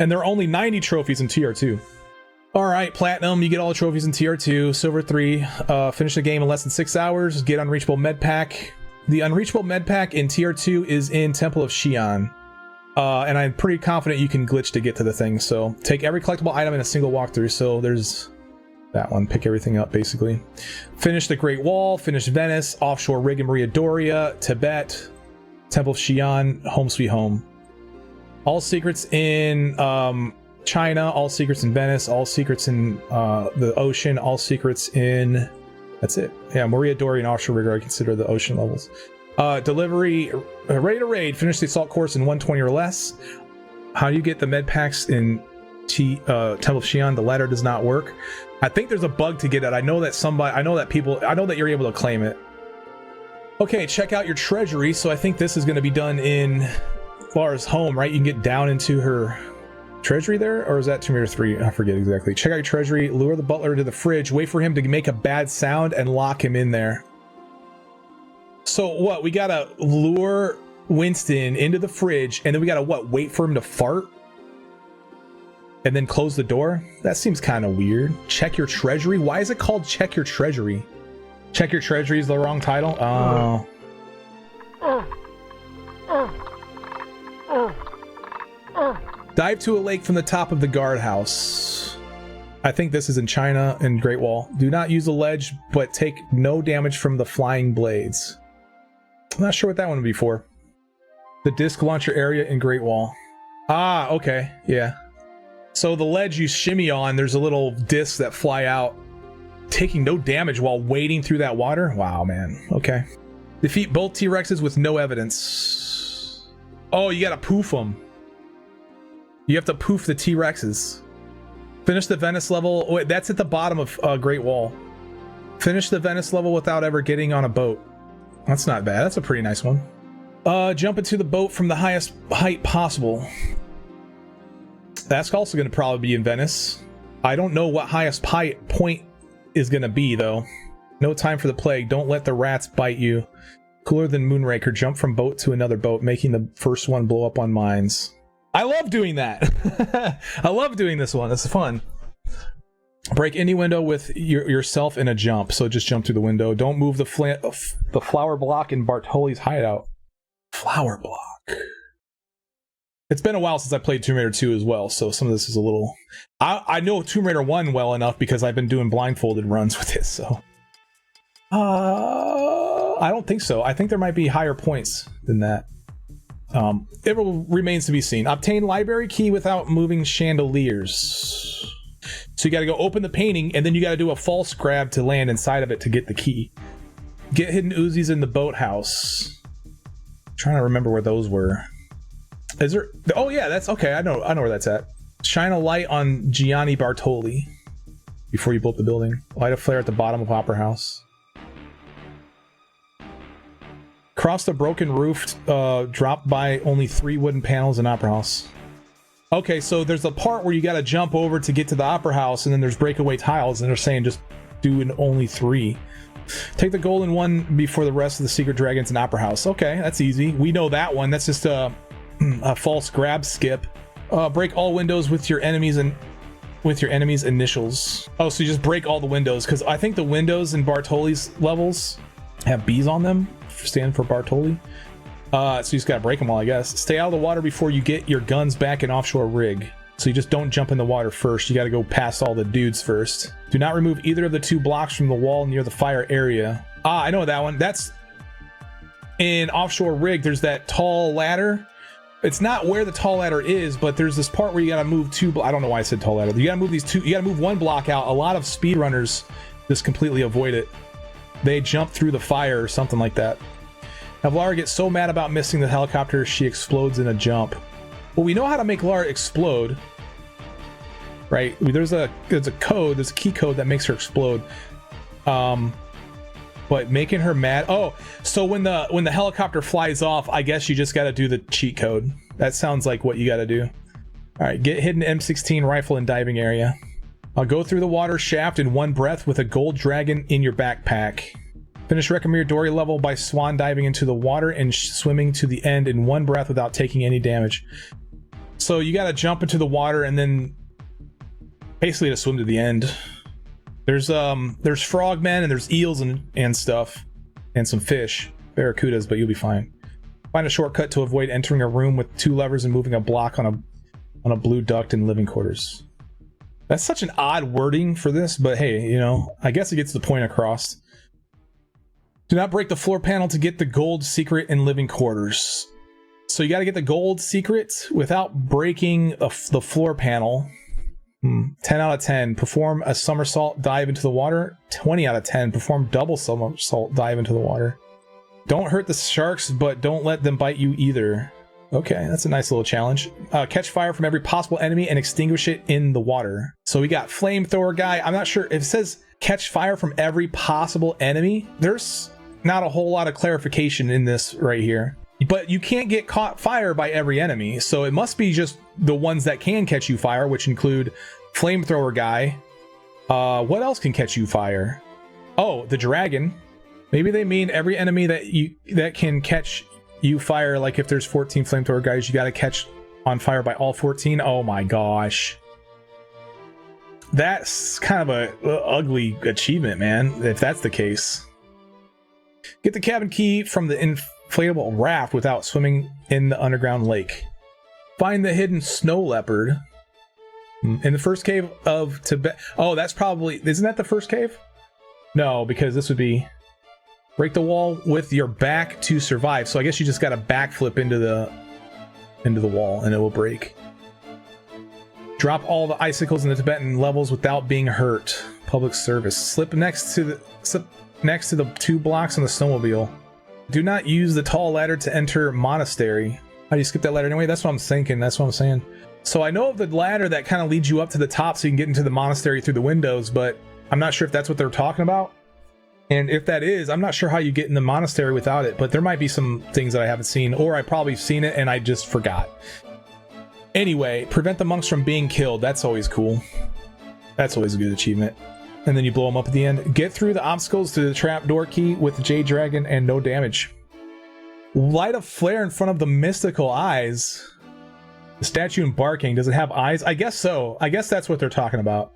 And there are only 90 trophies in TR2. All right, Platinum, you get all the trophies in TR2. Silver 3, finish the game in less than 6 hours. Get Unreachable Med Pack. The Unreachable Med Pack in TR2 is in Temple of Xian. And I'm pretty confident you can glitch to get to the thing. So take every collectible item in a single walkthrough. So there's that one. Pick everything up, basically. Finish the Great Wall. Finish Venice. Offshore Rig and Maria Doria. Tibet. Temple of Xian. Home Sweet Home. All secrets in China. All secrets in Venice. All secrets in the ocean. All secrets in... That's it. Yeah, Maria Doria and Offshore Rig I consider the ocean levels. Delivery, ready to raid. Finish the assault course in 120 or less. How do you get the med packs in Temple of Xian? The ladder does not work. I think there's a bug to get it. I know that you're able to claim it. Okay, check out your treasury. So I think this is going to be done in Lara's home, right? You can get down into her treasury there, or is that Tomb Raider 3? I forget exactly. Check out your treasury. Lure the butler to the fridge. Wait for him to make a bad sound and lock him in there. So what, we gotta lure Winston into the fridge and then we gotta what, wait for him to fart and then close the door? That seems kind of weird. Check your treasury? Why is it called check your treasury? Check your treasury is the wrong title? Oh. Dive to a lake from the top of the guardhouse. I think this is in China and Great Wall. Do not use the ledge, but take no damage from the flying blades. I'm not sure what that one would be for. The disc launcher area in Great Wall. Ah, okay, yeah. So the ledge you shimmy on, there's a little disc that fly out, taking no damage while wading through that water? Wow, man, okay. Defeat both T-Rexes with no evidence. Oh, you gotta poof them. You have to poof the T-Rexes. Finish the Venice level. Wait, that's at the bottom of Great Wall. Finish the Venice level without ever getting on a boat. That's not bad. That's a pretty nice one. Jump into the boat from the highest height possible. That's also going to probably be in Venice. I don't know what highest point is going to be, though. No time for the plague. Don't let the rats bite you. Cooler than Moonraker. Jump from boat to another boat, making the first one blow up on mines. I love doing that. I love doing this one. This is fun. Break any window with yourself in a jump. So just jump through the window. Don't move the flower block in Bartoli's hideout. Flower block. It's been a while since I played Tomb Raider 2 as well, so some of this is a little... I know Tomb Raider 1 well enough because I've been doing blindfolded runs with this, so... I don't think so. I think there might be higher points than that. It remains to be seen. Obtain library key without moving chandeliers. So you gotta go open the painting, and then you gotta do a false grab to land inside of it to get the key. Get hidden Uzis in the boathouse. I'm trying to remember where those were. Is there... Oh yeah, that's... Okay, I know where that's at. Shine a light on Gianni Bartoli before you blow up the building. Light a flare at the bottom of Opera House. Cross the broken roof, drop by only 3 wooden panels in Opera House. Okay, so there's a part where you gotta jump over to get to the Opera House, and then there's breakaway tiles, and they're saying just do only 3. Take the golden one before the rest of the secret dragons in Opera House. Okay, that's easy. We know that one. That's just a false grab skip. Break all windows with your enemies and with your enemies' initials. Oh, so you just break all the windows, because I think the windows in Bartoli's levels have B's on them, stand for Bartoli. So you just gotta break them all, I guess. Stay out of the water before you get your guns back in offshore rig. So you just don't jump in the water first. You gotta go past all the dudes first. Do not remove either of the 2 blocks from the wall near the fire area. Ah, I know that one. That's in offshore rig. There's that tall ladder. It's not where the tall ladder is, but there's this part where you gotta move 2 I don't know why I said tall ladder. You gotta move these 2. You gotta move 1 block out. A lot of speedrunners just completely avoid it. They jump through the fire or something like that. Have Lara get so mad about missing the helicopter, she explodes in a jump. Well, we know how to make Lara explode, right? There's a code, there's a key code that makes her explode. But making her mad. Oh, so when the helicopter flies off, I guess you just got to do the cheat code. That sounds like what you got to do. All right, get hidden M16 rifle in diving area. I'll go through the water shaft in 1 breath with a gold dragon in your backpack. Finish Recamir Dory level by swan diving into the water and swimming to the end in 1 breath without taking any damage. So you got to jump into the water and then basically to swim to the end. There's frogmen and there's eels and stuff and some fish, barracudas, but you'll be fine. Find a shortcut to avoid entering a room with 2 levers and moving a block on a blue duct in living quarters. That's such an odd wording for this, but hey, you know, I guess it gets the point across. Do not break the floor panel to get the gold secret in living quarters. So you got to get the gold secret without breaking the floor panel. 10 out of 10. Perform a somersault dive into the water. 20 out of 10. Perform double somersault dive into the water. Don't hurt the sharks, but don't let them bite you either. Okay, that's a nice little challenge. Catch fire from every possible enemy and extinguish it in the water. So we got flamethrower guy. I'm not sure if it says catch fire from every possible enemy. There's not a whole lot of clarification in this right here. But you can't get caught fire by every enemy, so it must be just the ones that can catch you fire, which include flamethrower guy. What else can catch you fire? Oh, the dragon. Maybe they mean every enemy that can catch you fire. Like if there's 14 flamethrower guys, you got to catch on fire by all 14. Oh my gosh, that's kind of a ugly achievement, man. If that's the case, get the cabin key from the inflatable raft without swimming in the underground lake. Find the hidden snow leopard in the first cave of Tibet. Oh, that's probably, isn't that the first cave? No, because this would be break the wall with your back to survive. So I guess you just got to backflip into the wall and it will break. Drop all the icicles in the Tibetan levels without being hurt. Public service. Slip next to the 2 blocks on the snowmobile. Do not use the tall ladder to enter monastery. How do you skip that ladder anyway? That's what I'm thinking. That's what I'm saying. So I know of the ladder that kind of leads you up to the top so you can get into the monastery through the windows, but I'm not sure if that's what they're talking about. And if that is, I'm not sure how you get in the monastery without it, but there might be some things that I haven't seen, or I probably seen it and I just forgot. Anyway, prevent the monks from being killed. That's always cool. That's always a good achievement. And then you blow them up at the end. Get through the obstacles to the trapdoor key with the Jade Dragon and no damage. Light a flare in front of the mystical eyes. The statue embarking. Does it have eyes? I guess so. I guess that's what they're talking about.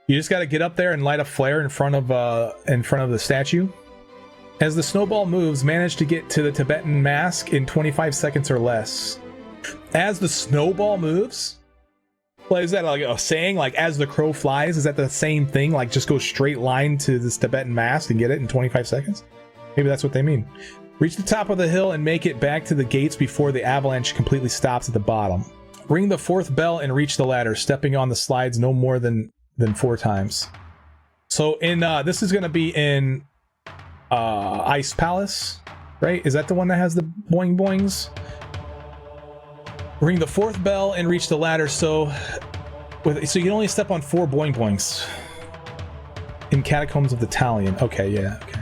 You just got to get up there and light a flare in front of the statue. As the snowball moves, manage to get to the Tibetan mask in 25 seconds or less. As the snowball moves? Well, is that like a saying, like as the crow flies? Is that the same thing? Like just go straight line to this Tibetan mask and get it in 25 seconds? Maybe that's what they mean. Reach the top of the hill and make it back to the gates before the avalanche completely stops at the bottom. Ring the 4th bell and reach the ladder, stepping on the slides no more than 4 times. So in this is going to be in Ice Palace, right? Is that the one that has the boing boings? Ring the 4th bell and reach the ladder. So you can only step on 4 boing boings in Catacombs of the Talion. Okay, yeah, okay.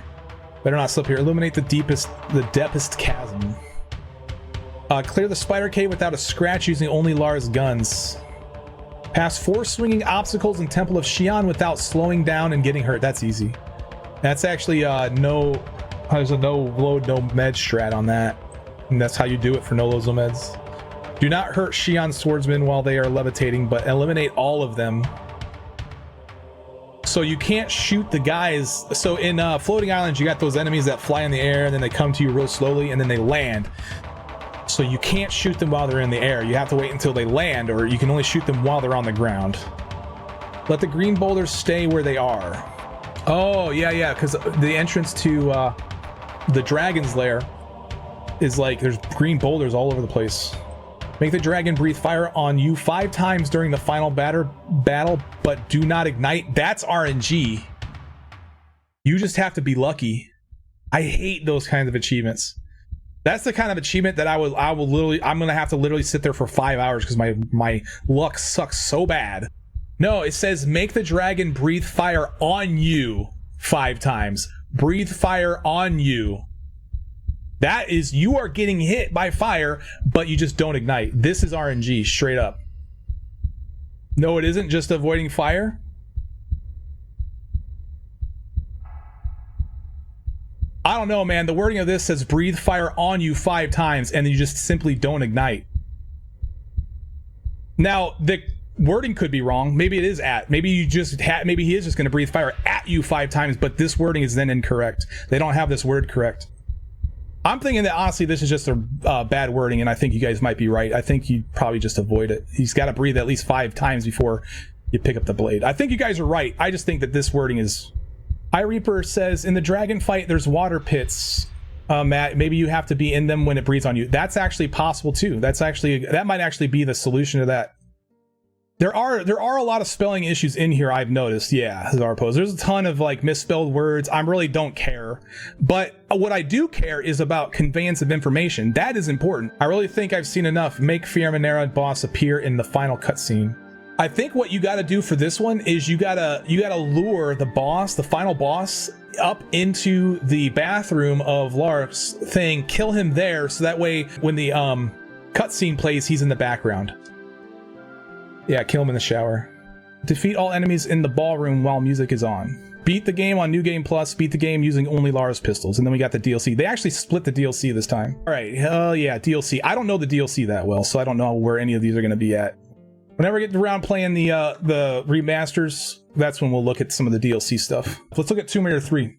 Better not slip here. Illuminate the depthest chasm. Clear the spider cave without a scratch using only Lara's guns. Pass 4 swinging obstacles in Temple of Xian without slowing down and getting hurt. That's easy. That's actually there's a no load, no med strat on that. And that's how you do it for no loads, no meds. Do not hurt Xian swordsmen while they are levitating, but eliminate all of them. So you can't shoot the guys. So in Floating Islands, you got those enemies that fly in the air and then they come to you real slowly and then they land. So you can't shoot them while they're in the air. You have to wait until they land, or you can only shoot them while they're on the ground. Let the green boulders stay where they are. Oh, yeah, because the entrance to the dragon's lair is like, there's green boulders all over the place. Make the dragon breathe fire on you 5 times during the final battle, but do not ignite. That's RNG. You just have to be lucky. I hate those kinds of achievements. That's the kind of achievement that I'm gonna have to literally sit there for 5 hours because my luck sucks so bad. No, it says make the dragon breathe fire on you 5 times. Breathe fire on you. That is, you are getting hit by fire, but you just don't ignite. This is RNG, straight up. No, it isn't just avoiding fire. I don't know, man. The wording of this says breathe fire on you 5 times, and you just simply don't ignite. Now, the wording could be wrong. Maybe it is at. Maybe you just maybe he is just going to breathe fire at you 5 times, but this wording is then incorrect. They don't have this word correct. I'm thinking that honestly this is just a bad wording, and I think you guys might be right. I think you probably just avoid it. He's got to breathe at least 5 times before you pick up the blade. I think you guys are right. I just think that this wording is... iReaper says, in the dragon fight there's water pits. Matt, maybe you have to be in them when it breathes on you. That's actually possible too. That might actually be the solution to that. There are a lot of spelling issues in here, I've noticed. Yeah, Zarpos. There's a ton of like misspelled words. I really don't care. But what I do care is about conveyance of information. That is important. I really think I've seen enough. Make Fiamminera boss appear in the final cutscene. I think what you got to do for this one is you gotta lure the boss, the final boss, up into the bathroom of Lark's thing, kill him there, so that way when the cutscene plays, he's in the background. Yeah, kill him in the shower. Defeat all enemies in the ballroom while music is on. Beat the game on New Game Plus. Beat the game using only Lara's pistols. And then we got the DLC. They actually split the DLC this time. All right, hell yeah, DLC. I don't know the DLC that well, so I don't know where any of these are going to be at. Whenever we get around playing the remasters, that's when we'll look at some of the DLC stuff. Let's look at Tomb Raider 3.